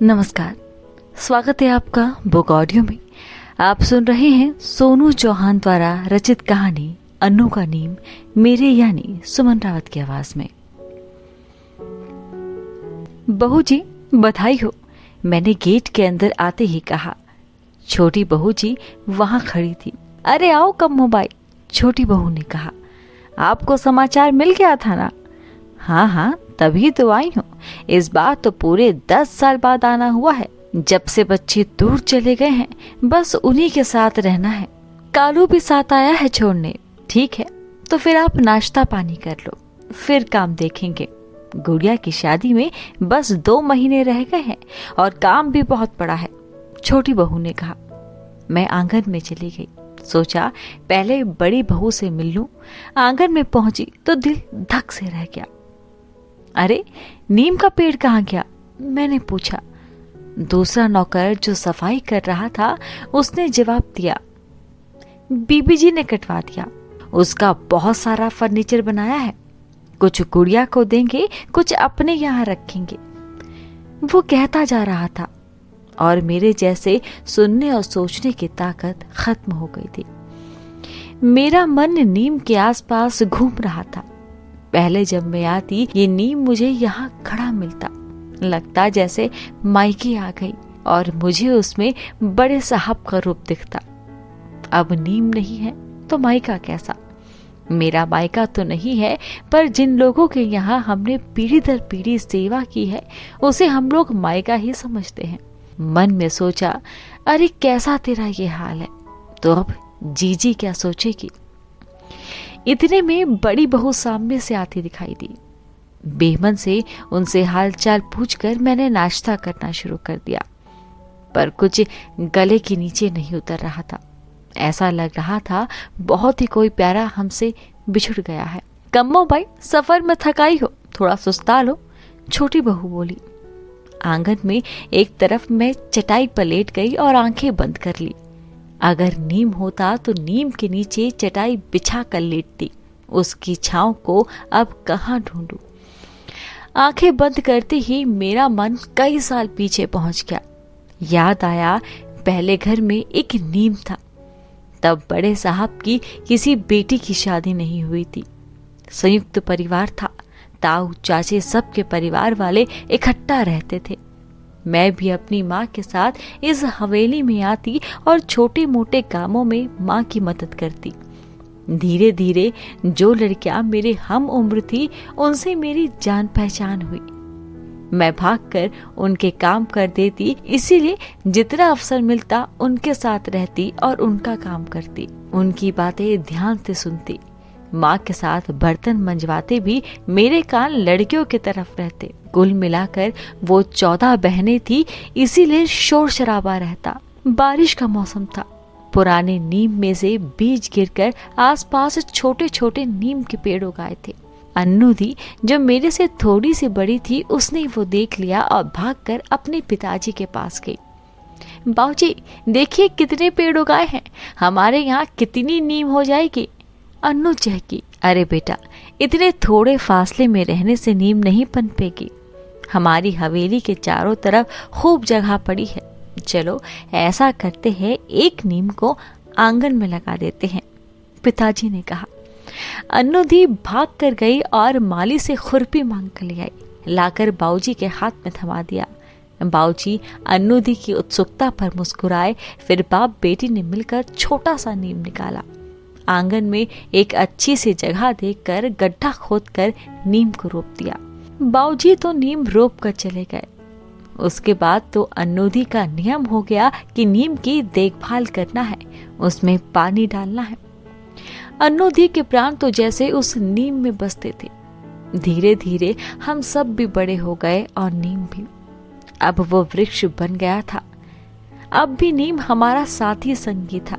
नमस्कार, स्वागत है आपका बुक ऑडियो में। आप सुन रहे हैं सोनू चौहान द्वारा रचित कहानी अन्नू का नीम, मेरे यानी सुमन रावत की आवाज में। बहू जी बधाई हो, मैंने गेट के अंदर आते ही कहा। छोटी बहू जी वहां खड़ी थी। अरे आओ कम्मो बाई, छोटी बहू ने कहा। आपको समाचार मिल गया था ना? हाँ, तभी तो आई हूँ। इस बार तो पूरे 10 साल बाद आना हुआ है। जब से बच्चे दूर चले गए हैं, बस उन्हीं के साथ रहना है। कालू भी साथ आया है छोड़ने। ठीक है, तो फिर आप नाश्ता पानी कर लो, फिर काम देखेंगे। गुड़िया की शादी में बस 2 महीने रह गए हैं और काम भी बहुत पड़ा है, छोटी बहू ने कहा। मैं आंगन में चली गई। सोचा पहले बड़ी बहू से मिल लूं। आंगन में पहुंची तो दिल धक से रह गया। अरे नीम का पेड़ कहाँ गया? मैंने पूछा। दूसरा नौकर जो सफाई कर रहा था उसने जवाब दिया, बीबी जी ने कटवा दिया। उसका बहुत सारा फर्नीचर बनाया है, कुछ गुड़िया को देंगे, कुछ अपने यहाँ रखेंगे। वो कहता जा रहा था और मेरे जैसे सुनने और सोचने की ताकत खत्म हो गई थी। मेरा मन नीम के आसपास घूम रहा था। पहले जब मैं आती ये नीम मुझे यहाँ खड़ा मिलता, लगता जैसे मायके आ गई और मुझे उसमें बड़े साहब का रूप दिखता। अब नीम नहीं है तो मायका कैसा? मेरा मायका तो नहीं है, पर जिन लोगों के यहाँ हमने पीढ़ी दर पीढ़ी सेवा की है उसे हम लोग मायका ही समझते हैं। मन में सोचा, अरे कैसा तेरा ये हाल है, तो अब जीजी क्या सोचेगी? इतने में बड़ी बहू सामने से आती दिखाई दी। बेमन से उनसे हालचाल पूछकर मैंने नाश्ता करना शुरू कर दिया, पर कुछ गले के नीचे नहीं उतर रहा था। ऐसा लग रहा था बहुत ही कोई प्यारा हमसे बिछुड़ गया है। कम्मो भाई, सफर में थकाई हो, थोड़ा सुस्ता लो, छोटी बहू बोली। आंगन में एक तरफ मैं चटाई पर लेट गई और आंखें बंद कर ली। अगर नीम होता तो नीम के नीचे चटाई बिछा कर लेटती। उसकी छांव को अब कहाँ ढूंढूं? आंखें बंद करते ही मेरा मन कई साल पीछे पहुंच गया। याद आया पहले घर में एक नीम था। तब बड़े साहब की किसी बेटी की शादी नहीं हुई थी। संयुक्त परिवार था। ताऊ चाचे सबके परिवार वाले इकट्ठा रहते थे। मैं भी अपनी माँ के साथ इस हवेली में आती और छोटे मोटे कामों में माँ की मदद करती। धीरे धीरे जो लड़कियां मेरे हम उम्र थी उनसे मेरी जान पहचान हुई। मैं भागकर उनके काम कर देती, इसीलिए जितना अवसर मिलता उनके साथ रहती और उनका काम करती। उनकी बातें ध्यान से सुनती। माँ के साथ बर्तन मंजवाते भी मेरे कान लड़कियों की तरफ रहते। कुल मिलाकर वो 14 बहनें थी, इसीलिए शोर शराबा रहता। बारिश का मौसम था। पुराने नीम में से बीज गिरकर आसपास छोटे छोटे नीम के पेड़ उगाए थे। अन्नू दी जो मेरे से थोड़ी सी बड़ी थी, उसने वो देख लिया और भागकर अपने पिताजी के पास गई। बाबूजी देखिए कितने पेड़ उगाए हैं, हमारे यहाँ कितनी नीम हो जाएगी? अन्नू चहकी। अरे बेटा, इतने थोड़े फासले में रहने से नीम नहीं पनपेगी। हमारी हवेली के चारों तरफ खूब जगह पड़ी है। चलो ऐसा करते हैं, एक नीम को आंगन में लगा देते हैं, पिताजी ने कहा। अन्नू दी भाग कर गई और माली से खुरपी मांग कर ले आई। लाकर बाऊजी के हाथ में थमा दिया। बाऊजी अन्नू दी की उत्सुकता पर मुस्कुराए। फिर बाप बेटी ने मिलकर छोटा सा नीम निकाला। आंगन में एक अच्छी सी जगह देखकर गड्ढा खोदकर नीम को रोप दिया। बाऊजी तो नीम रोप कर चले गए। उसके बाद तो अन्नू दी का नियम हो गया कि नीम की देखभाल करना है, उसमें पानी डालना है। अन्नू दी के प्राण तो जैसे उस नीम में बसते थे। धीरे धीरे हम सब भी बड़े हो गए और नीम भी। अब वो वृक्ष बन गया था। अब भी नीम हमारा साथी संगी था।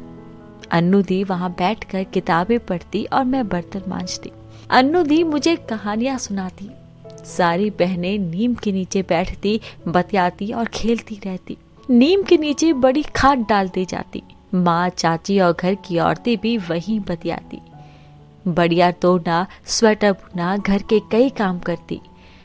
अन्नू दी वहां बैठकर किताबें पढ़ती और मैं बर्तन मांजती। अन्नू दी मुझे कहानियां सुनाती। सारी बहनें नीम के नीचे बैठती, बतियाती और खेलती रहती। नीम के नीचे बड़ी खाद डाल दी जाती। माँ, चाची और घर की औरतें भी वहीं बतियाती। बढ़िया तोड़ना, स्वेटर बुनना, घर के कई काम करती।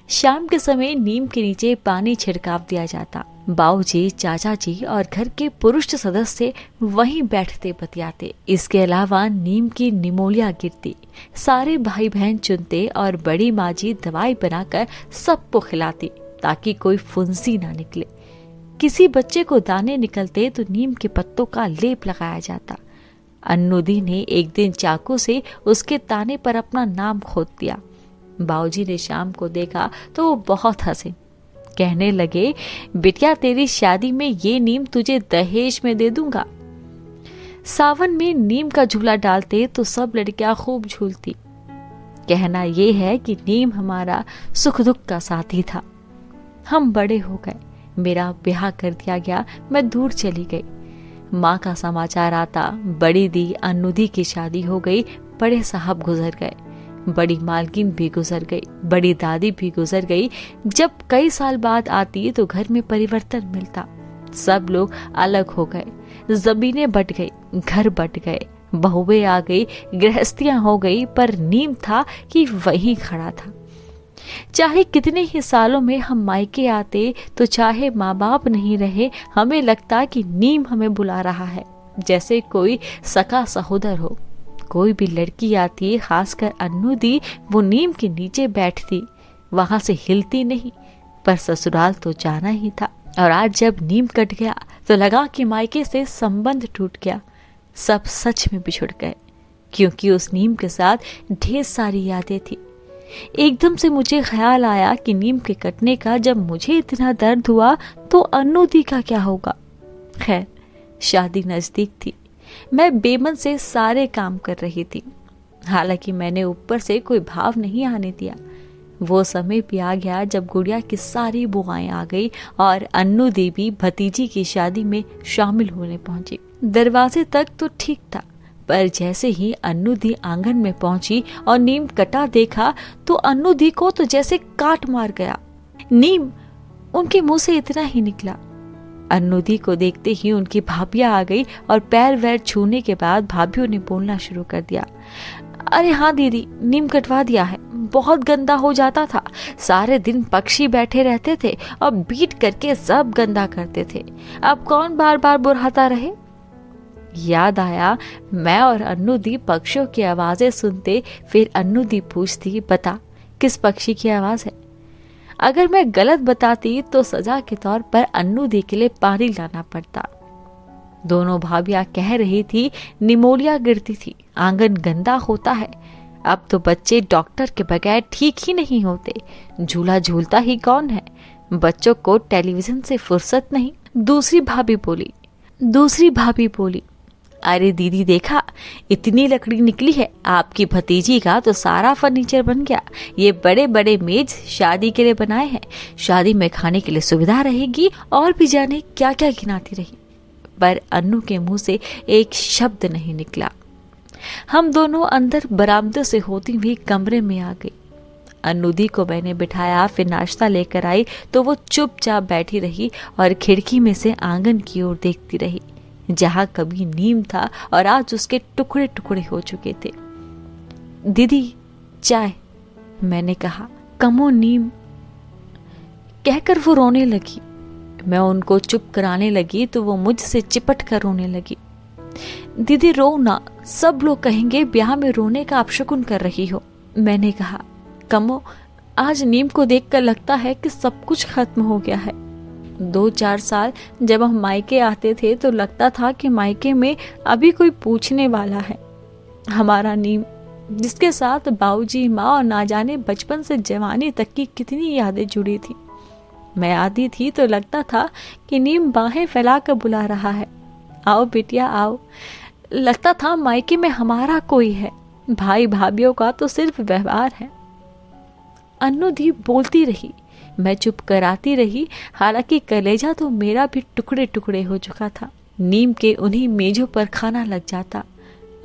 शाम के समय नीम के नीचे पानी छिड़काव दिया जाता। बाऊजी, चाचा जी और घर के पुरुष सदस्य वहीं बैठते बतियाते। इसके अलावा नीम की निमोलिया गिरती, सारे भाई बहन चुनते और बड़ी माँ जी दवाई बनाकर सबको खिलाती ताकि कोई फुंसी ना निकले। किसी बच्चे को दाने निकलते तो नीम के पत्तों का लेप लगाया जाता। अन्नू दी ने एक दिन चाकू से उसके ताने पर अपना नाम खोद दिया। बाऊजी ने शाम को देखा तो वो बहुत हंसे। कहने लगे, बिटिया तेरी शादी में ये नीम तुझे दहेज में दे दूंगा। सावन में नीम का झूला डालते तो सब लड़कियां खूब झूलती। कहना ये है कि नीम हमारा सुख दुख का साथी था। हम बड़े हो गए, मेरा ब्याह कर दिया गया, मैं दूर चली गई। माँ का समाचार आता, बड़ी दी अन्नू दी की शादी हो गई, बड़े साहब गुजर गए, बड़ी मालकिन भी गुजर गई, बड़ी दादी भी गुजर गई। जब कई साल बाद आती तो घर में परिवर्तन मिलता। सब लोग अलग हो गए, जमीनें बट गई, घर बट गए, बहुएं आ गई, गृहस्थियां हो गई, पर नीम था कि वहीं खड़ा था। चाहे कितने ही सालों में हम मायके आते तो चाहे माँ बाप नहीं रहे, हमें लगता कि नीम हमें बुला रहा है, जैसे कोई सका सहोदर हो। कोई भी लड़की आती, खासकर अन्नू दी, वो नीम के नीचे बैठती, वहां से हिलती नहीं। पर ससुराल तो जाना ही था, और आज जब नीम कट गया तो लगा कि मायके से संबंध टूट गया। सब सच में बिछुड़ गए, क्योंकि उस नीम के साथ ढेर सारी यादें थी। एकदम से मुझे ख्याल आया कि नीम के कटने का जब मुझे इतना दर्द हुआ तो अन्नू दी का क्या होगा। खैर, शादी नजदीक थी, मैं बेमन से सारे काम कर रही थी। हालांकि मैंने ऊपर से कोई भाव नहीं आने दिया। वो समय भी आ गया जब गुड़िया की सारी बुआएं आ गई और अन्नू दी भी भतीजी की शादी में शामिल होने पहुंची। दरवाजे तक तो ठीक था, पर जैसे ही अन्नू दी आंगन में पहुंची और नीम कटा देखा तो अन्नू दी को तो जैसे काट मार गया। नीम, उनके मुंह से इतना ही निकला। अन्नू दी को देखते ही उनकी भाभियां आ गई और पैर वैर छूने के बाद भाभियों ने बोलना शुरू कर दिया। अरे हाँ दीदी, नीम कटवा दिया है, बहुत गंदा हो जाता था। सारे दिन पक्षी बैठे रहते थे और बीट करके सब गंदा करते थे। अब कौन बार बार बुरहाता रहे। याद आया, मैं और अन्नू दी पक्षियों की आवाजें सुनते। फिर अन्नू दी पूछती, बता किस पक्षी की आवाज है। अगर मैं गलत बताती तो सजा के तौर पर अन्नू दी के लिए पानी लाना पड़ता। दोनों भाभियां कह रही थी निमोलिया गिरती थी, आंगन गंदा होता है। अब तो बच्चे डॉक्टर के बगैर ठीक ही नहीं होते। झूला झूलता ही कौन है, बच्चों को टेलीविजन से फुर्सत नहीं। दूसरी भाभी बोली, अरे दीदी देखा, इतनी लकड़ी निकली है, आपकी भतीजी का तो सारा फर्नीचर बन गया। ये बड़े बड़े मेज शादी के लिए बनाए हैं, शादी में खाने के लिए सुविधा रहेगी। और भी जाने क्या क्या गिनाती रही, पर अन्नू के मुंह से एक शब्द नहीं निकला। हम दोनों अंदर बरामदे से होती हुई कमरे में आ गई। अन्नू दी को मैंने बिठाया, फिर नाश्ता लेकर आई तो वो चुपचाप बैठी रही और खिड़की में से आंगन की ओर देखती रही, जहां कभी नीम था और आज उसके टुकड़े टुकड़े हो चुके थे। दीदी चाय, मैंने कहा। कमो नीम, कहकर वो रोने लगी। मैं उनको चुप कराने लगी तो वो मुझसे चिपट कर रोने लगी। दीदी रो ना, सब लोग कहेंगे ब्याह में रोने का अपशकुन कर रही हो। मैंने कहा, कमो आज नीम को देखकर लगता है कि सब कुछ खत्म हो गया है। 2-4 साल जब हम मायके आते थे तो लगता था कि मायके में अभी कोई पूछने वाला है। हमारा नीम, जिसके साथ बाऊजी, माँ और ना जाने बचपन से जवानी तक की कितनी यादें जुड़ी थी। मैं आती थी तो लगता था कि नीम बाहें फैला कर बुला रहा है, आओ बिटिया आओ। लगता था मायके में हमारा कोई है, भाई भाभियों का तो सिर्फ व्यवहार है। अन्नू दी बोलती रही, मैं चुप कराती रही। हालांकि कलेजा तो मेरा भी टुकड़े टुकड़े हो चुका था। नीम के उन्हीं मेजों पर खाना लग जाता।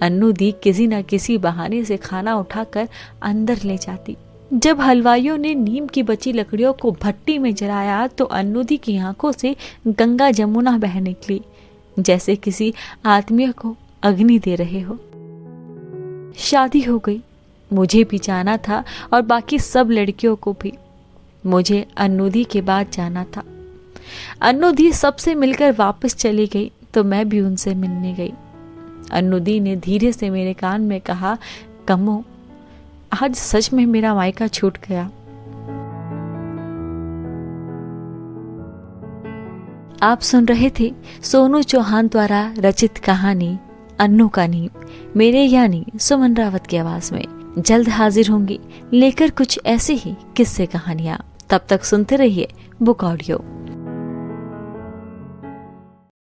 अन्नू दी किसी न किसी बहाने से खाना उठाकर अंदर ले जाती। जब हलवाइयों ने नीम की बची लकड़ियों को भट्टी में जलाया तो अन्नू दी की आंखों से गंगा जमुना बह निकली, जैसे किसी आत्मीय को अग्नि दे रहे हो। शादी हो गई, मुझे भी जाना था और बाकी सब लड़कियों को भी। मुझे अन्नू दी के बाद जाना था। अन्नू दी सबसे मिलकर वापस चली गई तो मैं भी उनसे मिलने गई। अन्नू दी ने धीरे से मेरे कान में कहा, कम्मो, आज सच में मेरा मायका छूट गया। आप सुन रहे थे सोनू चौहान द्वारा रचित कहानी अन्नू का नीम, मेरे यानी सुमन रावत की आवाज में। जल्द हाजिर होंगी लेकर कुछ ऐसी ही किस्से कहानियां। तब तक सुनते रहिए बुक ऑडियो।